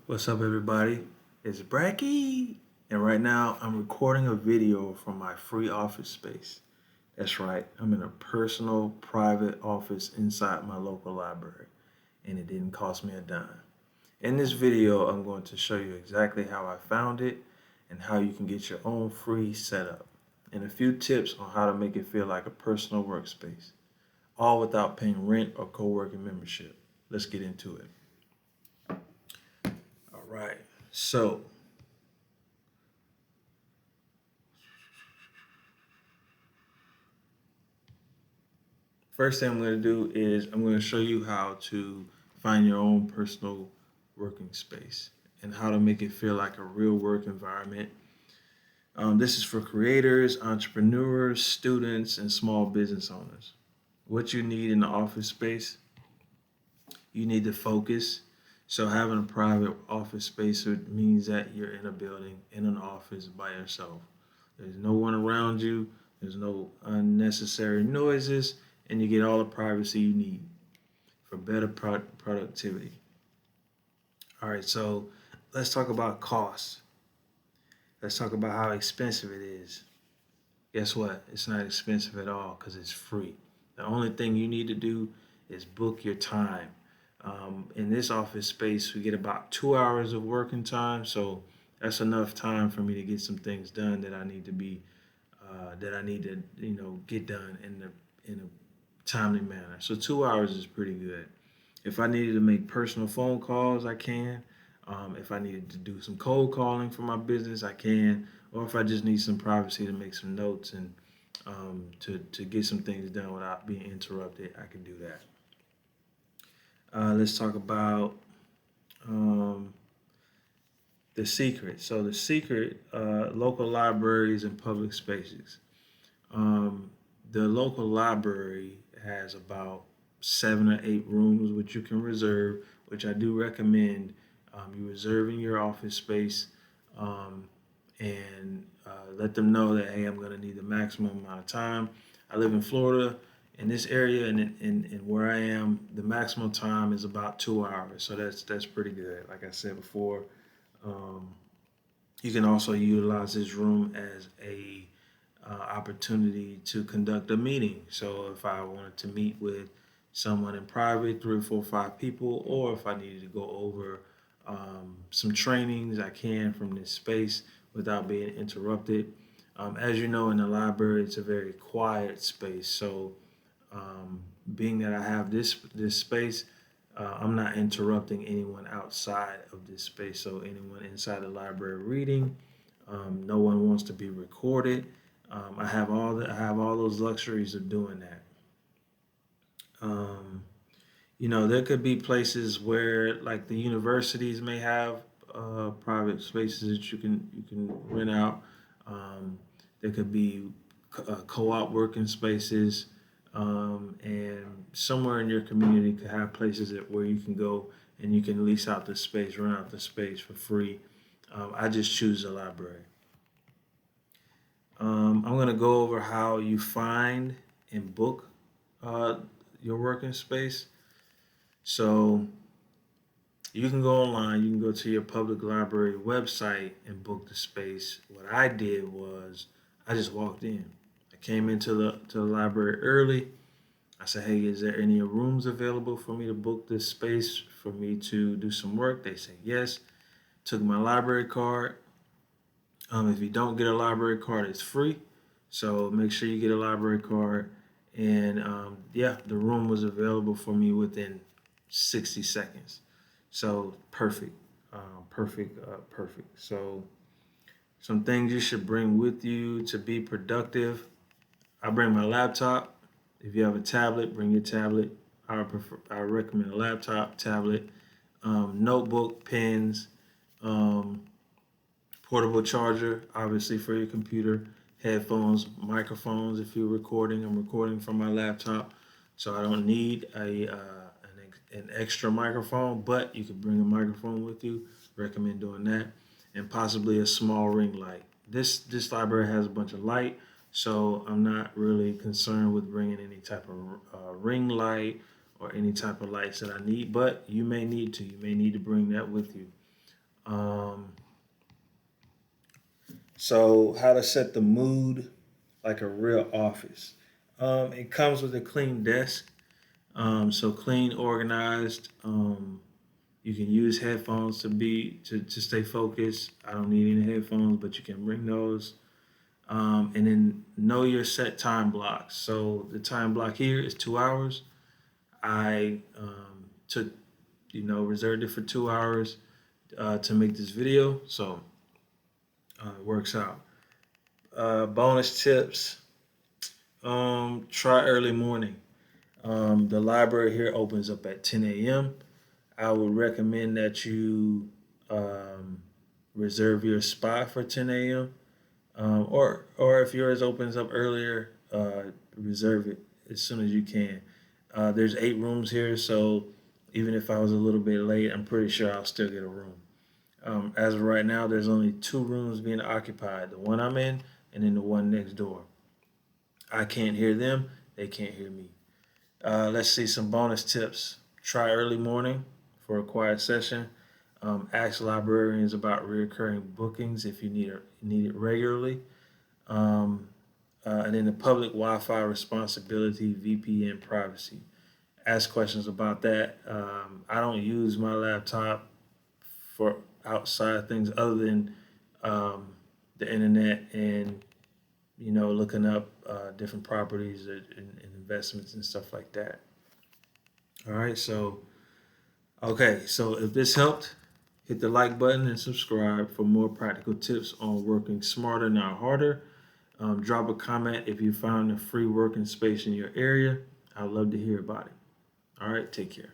What's up, everybody? It's Bracky, and right now I'm recording a video from my free office space. That's right, I'm in a personal, private office inside my local library, and it didn't cost me a dime. In this video, I'm going to show you exactly how I found it and how you can get your own free setup, and a few tips on how to make it feel like a personal workspace, all without paying rent or co-working membership. Let's get into it. All right, so first thing I'm going to do is I'm going to show you how to find your own personal working space and how to make it feel like a real work environment. This is for creators, entrepreneurs, students, and small business owners. What you need in the office space, you need to focus. So having a private office space means that you're in a building, in an office by yourself. There's no one around you. There's no unnecessary noises, and you get all the privacy you need for better productivity. All right, so let's talk about costs. Let's talk about how expensive it is. Guess what? It's not expensive at all because it's free. The only thing you need to do is book your time. In this office space, we get about 2 hours of working time, so that's enough time for me to get some things done that I need to get done in a timely manner. So 2 hours is pretty good. If I needed to make personal phone calls, I can. If I needed to do some cold calling for my business, I can. Or if I just need some privacy to make some notes and to get some things done without being interrupted, I can do that. Let's talk about um, the secret. So the secret, local libraries and public spaces. Um, the local library has about 7 or 8 rooms which you can reserve, which I do recommend you reserving your office space um, and let them know that, hey, I'm going to need the maximum amount of time. I live in Florida. In this area and where I am, the maximum time is about 2 hours. So that's pretty good. Like I said before, um, you can also utilize this room as a opportunity to conduct a meeting. So if I wanted to meet with someone in private, 3, 4, 5 people, or if I needed to go over some trainings, I can from this space without being interrupted. As you know, in the library, it's a very quiet space. So being that I have this space, I'm not interrupting anyone outside of this space. So anyone inside the library reading, no one wants to be recorded. I have all those luxuries of doing that. Um, there could be places where, like the universities, may have private spaces that you can rent out. Um, there could be co-op working spaces, and somewhere in your community could have places where you can go and you can lease out the space, rent out the space for free. I just choose the library. I'm going to go over how you find and book uh, your working space. So you can go online, you can go to your public library website and book the space. What I did was I just walked in. I came into the library early. I said, hey, is there any rooms available for me to book this space for me to do some work? They said yes. Took my library card. If you don't get a library card, it's free. So make sure you get a library card. And yeah, the room was available for me within 60 seconds. So perfect, perfect. So some things you should bring with you to be productive. I bring my laptop. If you have a tablet, bring your tablet. I recommend a laptop, tablet, notebook, pens, um, portable charger, obviously for your computer, headphones, microphones. If you're recording, I'm recording from my laptop, so I don't need an extra microphone. But you could bring a microphone with you. Recommend doing that, and possibly a small ring light. This library has a bunch of light, so I'm not really concerned with bringing any type of ring light or any type of lights that I need. But you may need to. You may need to bring that with you. Um, so how to set the mood like a real office. It comes with a clean desk. So clean, organized. You can use headphones to stay focused. I don't need any headphones, but you can bring those. And then know your set time blocks. So the time block here is 2 hours. I took, reserved it for 2 hours to make this video, so it works out. Bonus tips: try early morning. The library here opens up at 10 a.m. I would recommend that you reserve your spot for 10 a.m. Or if yours opens up earlier, reserve it as soon as you can. There's 8 rooms here, so even if I was a little bit late, I'm pretty sure I'll still get a room. As of right now, there's only 2 rooms being occupied: the one I'm in, and then the one next door. I can't hear them; they can't hear me. Let's see some bonus tips. Try early morning for a quiet session. Ask librarians about recurring bookings if you need it regularly. Um, and then the public Wi-Fi responsibility, VPN privacy. Ask questions about that. I don't use my laptop for outside things other than um, the internet and looking up different properties and investments and stuff like that. All right, so if this helped, hit the like button and subscribe for more practical tips on working smarter, not harder. Drop a comment if you found a free working space in your area. I'd love to hear about it. All right, take care.